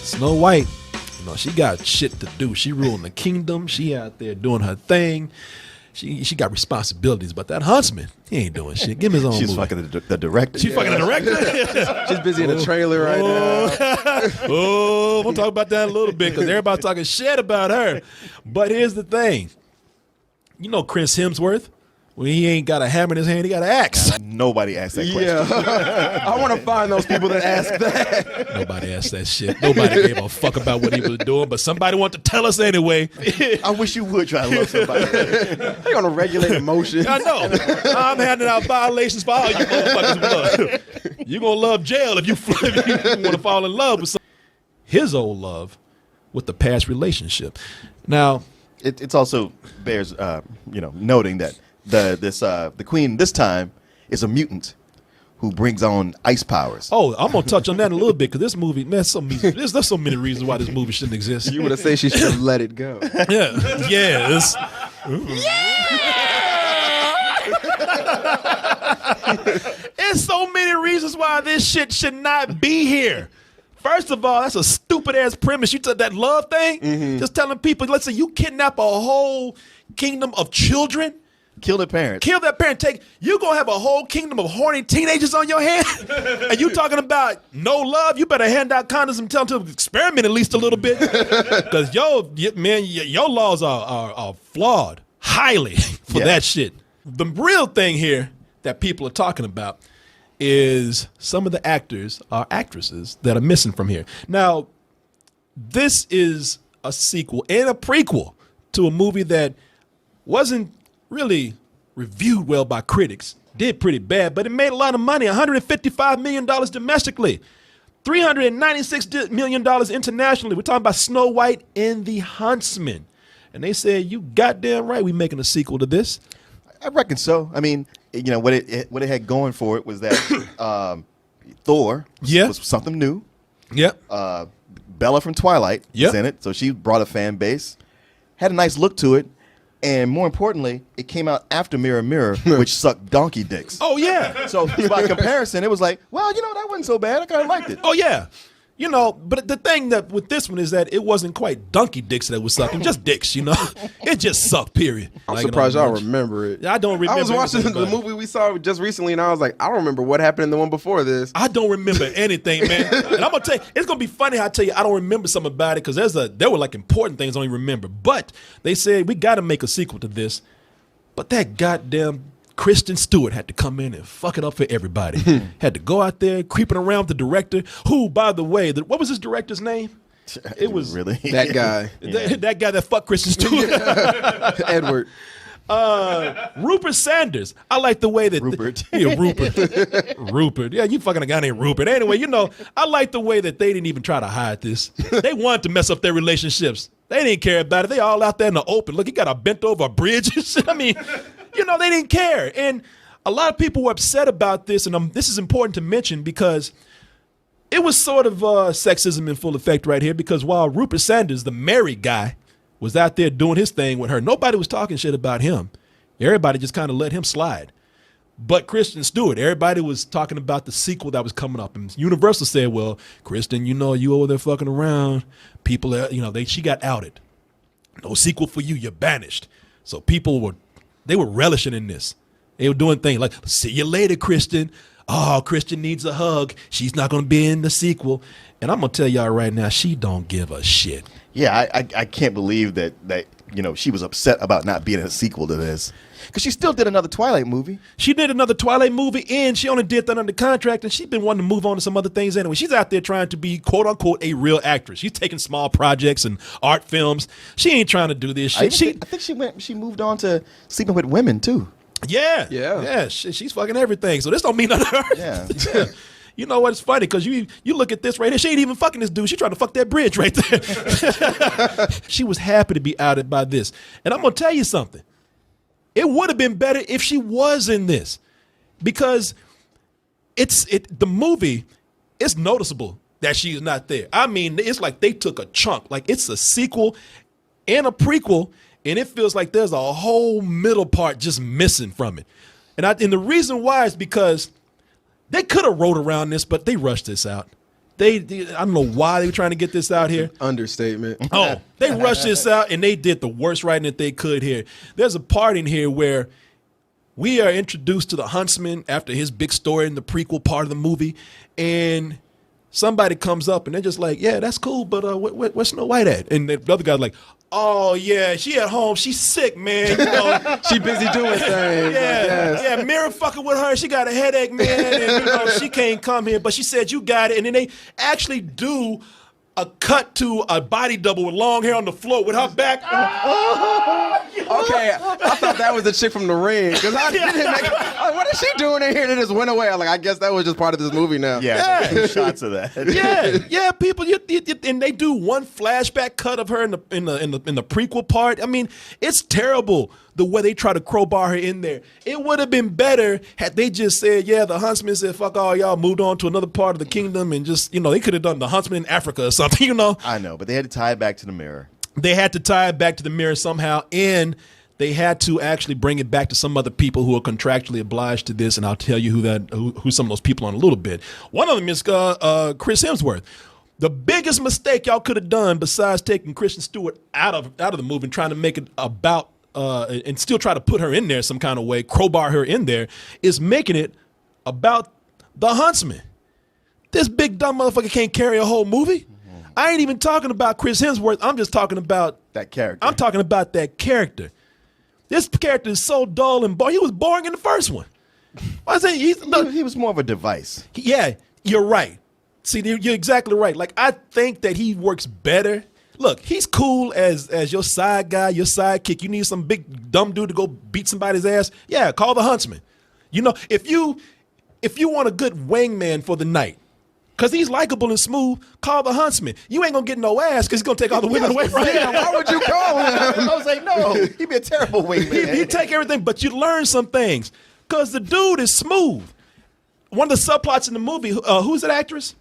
Snow White, she got shit to do. She ruling the kingdom. She out there doing her thing. She got responsibilities, but that Huntsman, he ain't doing shit. Give him his own She's movie. fucking the director. She's fucking the director? She's busy in the trailer right now. We'll talk about that in a little bit because everybody's talking shit about her. But here's the thing. Chris Hemsworth? When he ain't got a hammer in his hand, he got an axe. Nobody asked that question. Yeah. I want to find those people that ask that. Nobody asked that shit. Nobody gave a fuck about what he was doing, but somebody wanted to tell us anyway. I wish you would try to love somebody. They're going to regulate emotions. I know. I'm handing out violations for all you motherfuckers. You're going to love jail if you want to fall in love with his old love with the past relationship. Now, it's also bears noting that the queen this time is a mutant who brings on ice powers. Oh, I'm gonna touch on that in a little bit because this movie, man, there's so many reasons why this movie shouldn't exist. You want to say she should have let it go? Yeah, yes. There's so many reasons why this shit should not be here. First of all, that's a stupid ass premise. You took that love thing, just telling people, let's say you kidnap a whole kingdom of children. Kill their parents. Kill their parents. You're going to have a whole kingdom of horny teenagers on your hand? And you talking about no love? You better hand out condoms and tell them to experiment at least a little bit. Because, your laws are flawed highly for that shit. The real thing here that people are talking about is some of the actors or actresses that are missing from here. Now, this is a sequel and a prequel to a movie that wasn't really reviewed well by critics. Did pretty bad, but it made a lot of money, $155 million domestically, $396 million internationally. We're talking about Snow White and the Huntsman. And they said, you goddamn right we making a sequel to this. I reckon so. I mean, what it had going for it was that Thor was something new. Yep. Bella from Twilight was in it, so she brought a fan base. Had a nice look to it. And more importantly, it came out after Mirror Mirror, which sucked donkey dicks. Oh, yeah. So by comparison, it was like, well, that wasn't so bad. I kind of liked it. Oh, yeah. But the thing that with this one is that it wasn't quite donkey dicks that was sucking, just dicks, It just sucked, period. I'm surprised y'all remember it. I don't remember. I was watching the movie we saw just recently, and I was like, I don't remember what happened in the one before this. I don't remember anything, man. And I'm going to tell you, it's going to be funny how I tell you I don't remember something about it because there were important things I don't even remember. But they said, we got to make a sequel to this. But that goddamn Kristen Stewart had to come in and fuck it up for everybody. Had to go out there creeping around with the director, who, by the way, what was his director's name? It was really that guy. That guy that fucked Kristen Stewart. Edward. Rupert Sanders. I like the way that Rupert. Rupert. Yeah, you fucking a guy named Rupert. Anyway, I like the way that they didn't even try to hide this. They wanted to mess up their relationships. They didn't care about it. They all out there in the open. Look, he got a bent over bridge and shit. I mean, they didn't care. And a lot of people were upset about this, and this is important to mention because it was sort of sexism in full effect right here because while Rupert Sanders, the married guy, was out there doing his thing with her, nobody was talking shit about him. Everybody just kind of let him slide. But Kristen Stewart, everybody was talking about the sequel that was coming up. And Universal said, well, Kristen, you over there fucking around. People, she got outed. No sequel for you. You're banished. So people were relishing in this. They were doing things like, see you later, Kristen. Oh, Kristen needs a hug. She's not going to be in the sequel. And I'm going to tell y'all right now, she don't give a shit. Yeah, I can't believe that she was upset about not being a sequel to this. Because she still did another Twilight movie. She did another Twilight movie, and she only did that under contract, and she's been wanting to move on to some other things anyway. She's out there trying to be, quote-unquote, a real actress. She's taking small projects and art films. She ain't trying to do this shit. I think she moved on to sleeping with women, too. Yeah. She's fucking everything, so this don't mean nothing to her. Yeah. You know what? It's funny because you look at this right here. She ain't even fucking this dude. She trying to fuck that bridge right there. She was happy to be outed by this. And I'm going to tell you something. It would have been better if she was in this because the movie, it's noticeable that she's not there. I mean, it's like they took a chunk. Like it's a sequel and a prequel, and it feels like there's a whole middle part just missing from it. And the reason why is because they could have wrote around this, but they rushed this out. I don't know why they were trying to get this out here. Understatement. Oh, they rushed this out, and they did the worst writing that they could here. There's a part in here where we are introduced to the Huntsman after his big story in the prequel part of the movie, and somebody comes up, and they're just like, yeah, that's cool, but where's Snow White at? And the other guy's like, oh, yeah, she at home. She's sick, man. You know, She busy doing things. yeah, Mira fucking with her. She got a headache, man, and she can't come here. But she said you got it, and then they actually do a cut to a body double with long hair on the floor with her back. Okay, I thought that was the chick from The Ring. Because what is she doing in here? And it just went away. I'm like, I guess that was just part of this movie now. Yeah, some shots of that. Yeah, people, and they do one flashback cut of her in the prequel part. I mean, it's terrible the way they try to crowbar her in there. It would have been better had they just said, yeah, the Huntsman said, fuck all y'all, moved on to another part of the kingdom, and just, they could have done the Huntsman in Africa or something, I know, but they had to tie it back to the mirror. They had to tie it back to the mirror somehow, and they had to actually bring it back to some other people who are contractually obliged to this, and I'll tell you who some of those people are in a little bit. One of them is Chris Hemsworth. The biggest mistake y'all could have done, besides taking Kristen Stewart out of the movie and trying to make it about and still try to put her in there some kind of way, crowbar her in there, is making it about the Huntsman. This big dumb motherfucker can't carry a whole movie. I ain't even talking about Chris Hemsworth. I'm just talking about that character. I'm talking about that character. This character is so dull and boring. He was boring in the first one. I say he was more of a device. Yeah, you're right. See, you're exactly right. Like, I think that he works better. Look, he's cool as your side guy, your sidekick. You need some big dumb dude to go beat somebody's ass. Yeah, call the Huntsman. If you want a good wingman for the night, because he's likable and smooth, call the Huntsman. You ain't going to get no ass because he's going to take all the women away from him. Why would you call him? I was like, no, he'd be a terrible wingman. He'd take everything, but you learn some things because the dude is smooth. One of the subplots in the movie, who's that actress?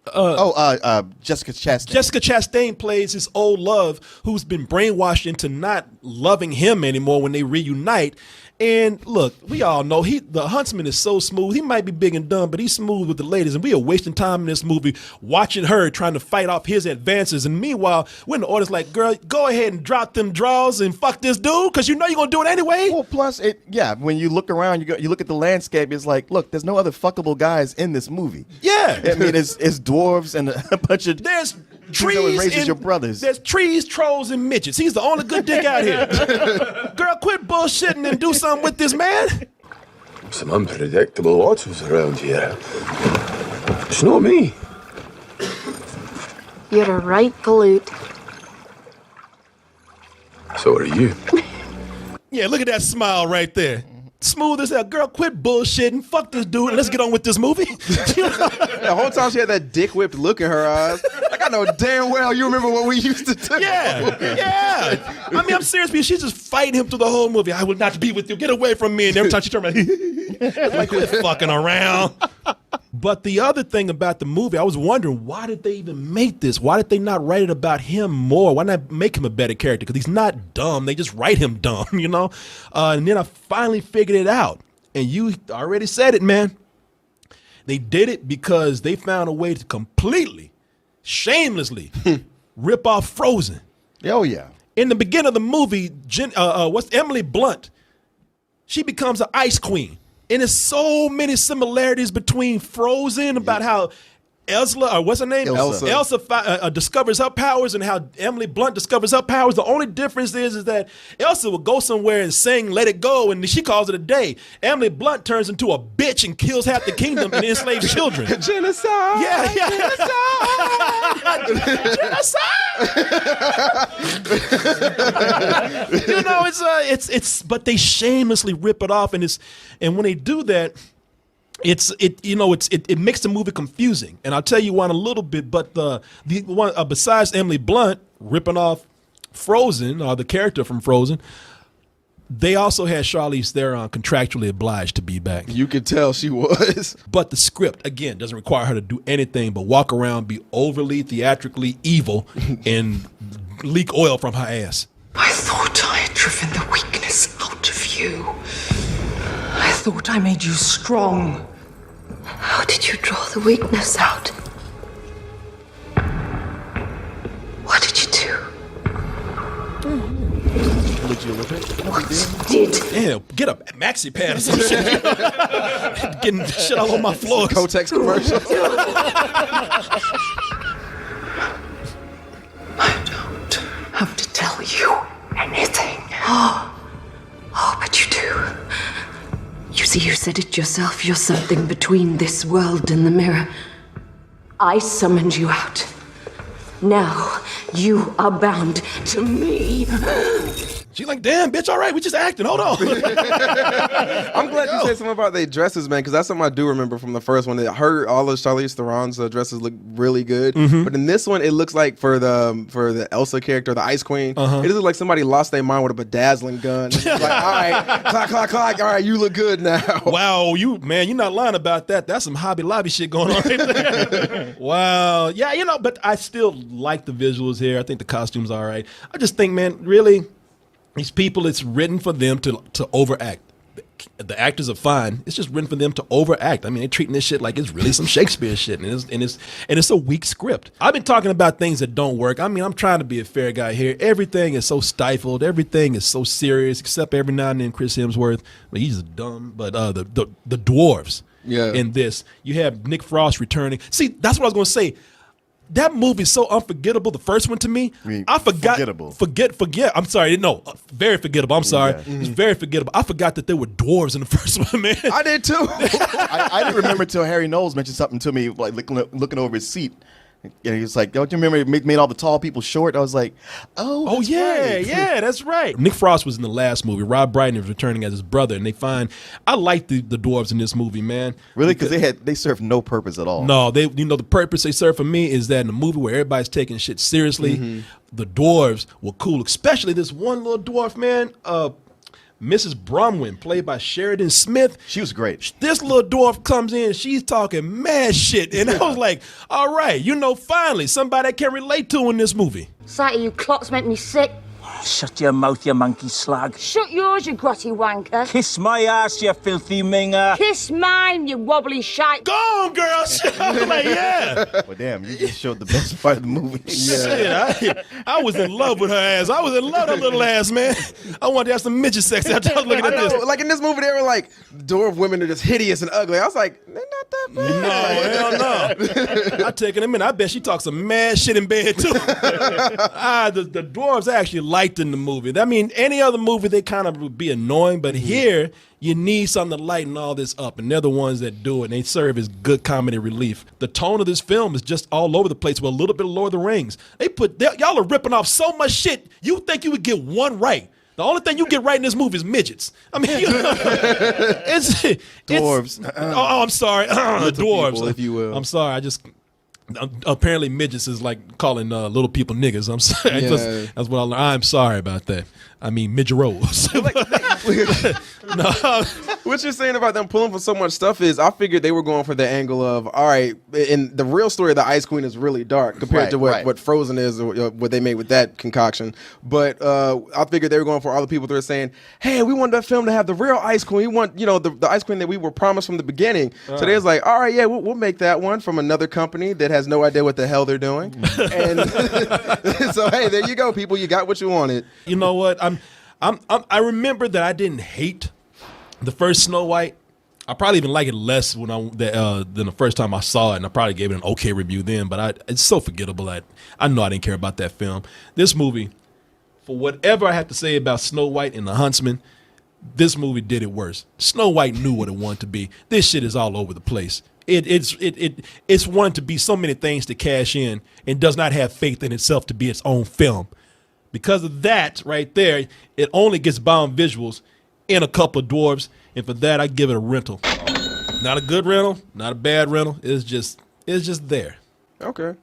Jessica Chastain. Jessica Chastain plays his old love who's been brainwashed into not loving him anymore when they reunite. And look, we all know the Huntsman is so smooth. He might be big and dumb, but he's smooth with the ladies. And we are wasting time in this movie watching her trying to fight off his advances. And meanwhile, we're in the audience like, girl, go ahead and drop them draws and fuck this dude because you're going to do it anyway. Well, plus, when you look around, you look at the landscape, it's like, look, there's no other fuckable guys in this movie. Yeah. I mean, it's dwarves and a bunch of... There's trees and your brothers. There's trees, trolls, and midgets. He's the only good dick out here. Girl, quit bullshitting and do something with this man. Some unpredictable waters around here. It's not me. You're a right galoot. So are you. Yeah, look at that smile right there. Smooth as hell. Girl, quit bullshitting. Fuck this dude and let's get on with this movie. The whole time she had that dick whipped look in her eyes. Like, I know damn well you remember what we used to do. Yeah. I mean, I'm serious because she's just fighting him through the whole movie. I will not be with you. Get away from me. And every time she turned around, like, quit fucking around. But the other thing about the movie, I was wondering, why did they even make this? Why did they not write it about him more? Why not make him a better character? Because he's not dumb. They just write him dumb, And then I finally figured it out. And you already said it, man. They did it because they found a way to completely, shamelessly rip off Frozen. Oh, yeah. In the beginning of the movie, Emily Blunt, she becomes an ice queen. And there's so many similarities between Frozen about how Elsa, or what's her name? Elsa discovers her powers and how Emily Blunt discovers her powers. The only difference is that Elsa will go somewhere and sing Let It Go, and she calls it a day. Emily Blunt turns into a bitch and kills half the kingdom and enslaves children. Genocide! Yeah. Genocide! It's but they shamelessly rip it off, and when they do that, it makes the movie confusing, and I'll tell you one a little bit. But the one besides Emily Blunt ripping off Frozen, or the character from Frozen, they also had Charlize Theron contractually obliged to be back. You could tell she was. But the script again doesn't require her to do anything but walk around, be overly theatrically evil, and leak oil from her ass. I thought I had driven the weakness out of you. I thought I made you strong. How did you draw the weakness out? would you look at? What you did? Yeah, get a maxi pad or some shit. Getting shit all over my floors. Kotex commercial. I don't have to tell you anything. Oh, but you do. You see, you said it yourself. You're something between this world and the mirror. I summoned you out. Now, you are bound to me. She's like, damn, bitch, all right, we just acting. Hold on. I'm glad you said something about their dresses, man, because that's something I do remember from the first one. All of Charlize Theron's dresses look really good, but in this one, it looks like for the Elsa character, the Ice Queen, it looks like somebody lost their mind with a bedazzling gun. It's like, all right, clock, all right, you look good now. Wow, you're not lying about that. That's some Hobby Lobby shit going on right there. Wow. Yeah, but I still like the visuals here. I think the costumes are all right. I just think, man, really, these people, it's written for them to overact. The actors are fine. It's just written for them to overact. I mean, they're treating this shit like it's really some Shakespeare shit, and it's a weak script. I've been talking about things that don't work. I mean, I'm trying to be a fair guy here. Everything is so stifled. Everything is so serious, except every now and then Chris Hemsworth. But he's dumb. But the dwarves in this, you have Nick Frost returning. See, that's what I was going to say. That movie is so unforgettable. The first one to me, I forgot. Forget. I'm sorry. No, very forgettable. I'm sorry. Yeah. It's very forgettable. I forgot that there were dwarves in the first one, man. I did too. I didn't remember until Harry Knowles mentioned something to me, like looking over his seat. And he was like, don't you remember it made all the tall people short? I was like, oh yeah, right. yeah, that's right. Nick Frost was in the last movie. Rob Brydon is returning as his brother, and I like the dwarves in this movie, man. Really? Because they served no purpose at all. No, the purpose they serve for me is that in a movie where everybody's taking shit seriously, the dwarves were cool, especially this one little dwarf, man, Mrs. Bromwyn, played by Sheridan Smith. She was great. This little dwarf comes in, she's talking mad shit. And I was like, all right, finally, somebody I can relate to in this movie. Sight of you clocks make me sick. Shut your mouth, you monkey slag. Shut yours, you grotty wanker. Kiss my ass, you filthy minger. Kiss mine, you wobbly shite. Go on, girl. I was like, yeah. Well, damn, you just showed the best part of the movie. Shit, I was in love with her ass. I was in love with her little ass, man. I wanted to have some midget sex after I was looking at this. Like in this movie, they were like, dwarf women are just hideous and ugly. I was like, they're not that bad. No, hell no. I take it a minute. I bet she talks some mad shit in bed, too. The dwarves actually liked in the movie. I mean, any other movie, they kind of would be annoying, but here, you need something to lighten all this up, and they're the ones that do it, and they serve as good comedy relief. The tone of this film is just all over the place with a little bit of Lord of the Rings. Y'all are ripping off so much shit, you think you would get one right. The only thing you get right in this movie is midgets. I mean, it's Dwarves. I'm sorry. The dwarves. People, if you will. I'm sorry. Apparently midgets is like calling little people niggas. I'm sorry. Yeah. That's what I learned. I'm sorry about that. I mean midgeros. No. What you're saying about them pulling for so much stuff is, I figured they were going for the angle of, all right, in the real story of the Ice Queen is really dark compared to what Frozen is, or what they made with that concoction. But I figured they were going for all the people that were saying, hey, we want that film to have the real Ice Queen. We want, the Ice Queen that we were promised from the beginning. So they was like, all right, yeah, we'll make that one from another company that has no idea what the hell they're doing. And so, hey, there you go, people. You got what you wanted. You know what? I remember that I didn't hate the first Snow White. I probably even like it less than the first time I saw it, and I probably gave it an okay review then. But it's so forgettable that I know I didn't care about that film. This movie, for whatever I have to say about Snow White and the Huntsman, this movie did it worse. Snow White knew what it wanted to be. This shit is all over the place. It's wanted to be so many things to cash in, and does not have faith in itself to be its own film. Because of that right there, it only gets bound visuals in a couple of dwarves, and for that I give it a rental. Not a good rental, not a bad rental. It's just there. Okay.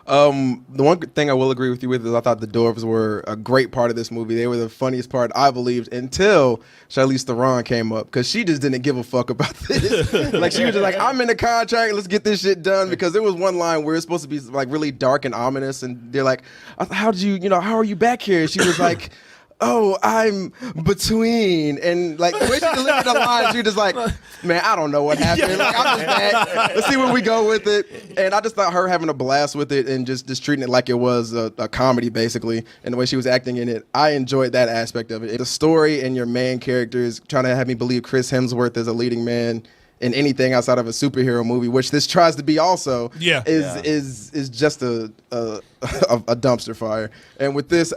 The one thing I will agree with you with is I thought the dwarves were a great part of this movie. They were the funniest part, I believed, until Charlize Theron came up, because she just didn't give a fuck about this. Like, she was just like, I'm in the contract, let's get this shit done. Because there was one line where it's supposed to be like really dark and ominous, and they're like, how are you back here? And she was like, oh, I'm between. And like the way she delivered the lines, you're just like, man, I don't know what happened. Like, I'm just mad. Let's see where we go with it. And I just thought her having a blast with it and just treating it like it was a comedy, basically, and the way she was acting in it, I enjoyed that aspect of it. The story and your main characters trying to have me believe Chris Hemsworth is a leading man in anything outside of a superhero movie, which this tries to be also, is just a dumpster fire. And with this,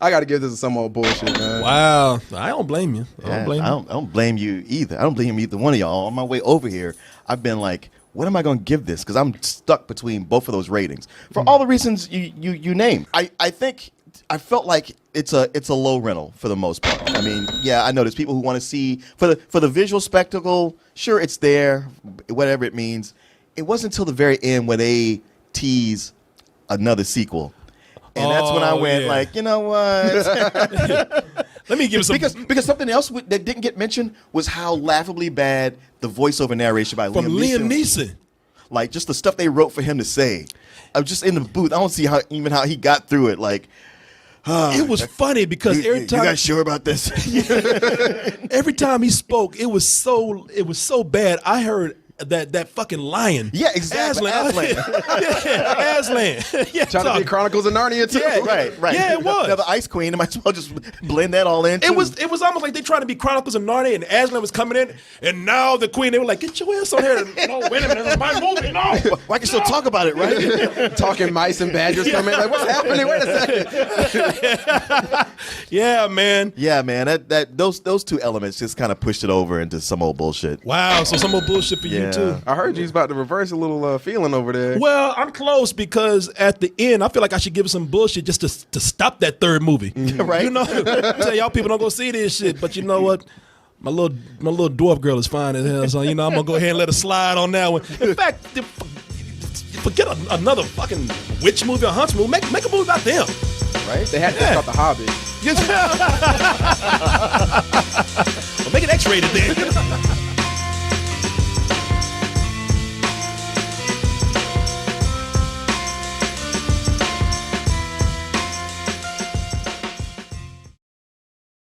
I got to give this some old bullshit, man. Wow, I don't blame you. I don't blame you either. I don't blame either one of y'all. On my way over here, I've been like, what am I going to give this? Because I'm stuck between both of those ratings for all the reasons you named. I think I felt like it's a low rental for the most part. I mean, yeah, I know there's people who want to see for the visual spectacle. Sure, it's there, whatever it means. It wasn't until the very end where they tease another sequel, and that's when I went like, you know what? Let me give some because something else that didn't get mentioned was how laughably bad the voiceover narration by from Liam Neeson. Like just the stuff they wrote for him to say. I'm just in the booth. I don't see how he got through it. Like. It was funny because every time you guys sure about this? Every time he spoke, it was so bad. I heard that fucking lion. Yeah, exactly. Aslan. Yeah, trying to be Chronicles of Narnia too. Yeah, right. Yeah, it was. Now the Ice Queen, I might as well just blend that all in. It was almost like they tried to be Chronicles of Narnia, and Aslan was coming in, and now the Queen. They were like, "Get your ass on here!" No, wait a minute, it's my movie. No, well, I can still talk about it, right? Talking mice and badgers come in. Like, what's happening? Wait a second. Yeah, man. Yeah, man. Those two elements just kind of pushed it over into some old bullshit. Wow. So some old bullshit for you too. I heard you was about to reverse a little feeling over there. Well, I'm close because at the end, I feel like I should give it some bullshit just to stop that third movie. Right? You know, tell y'all people don't go see this shit, but you know what? My little dwarf girl is fine as hell, so you know I'm gonna go ahead and let her slide on that one. In fact, forget another fucking witch movie or Huntsman. Make a movie about them. Right? They had to start The Hobbit. Well, make it X-rated then.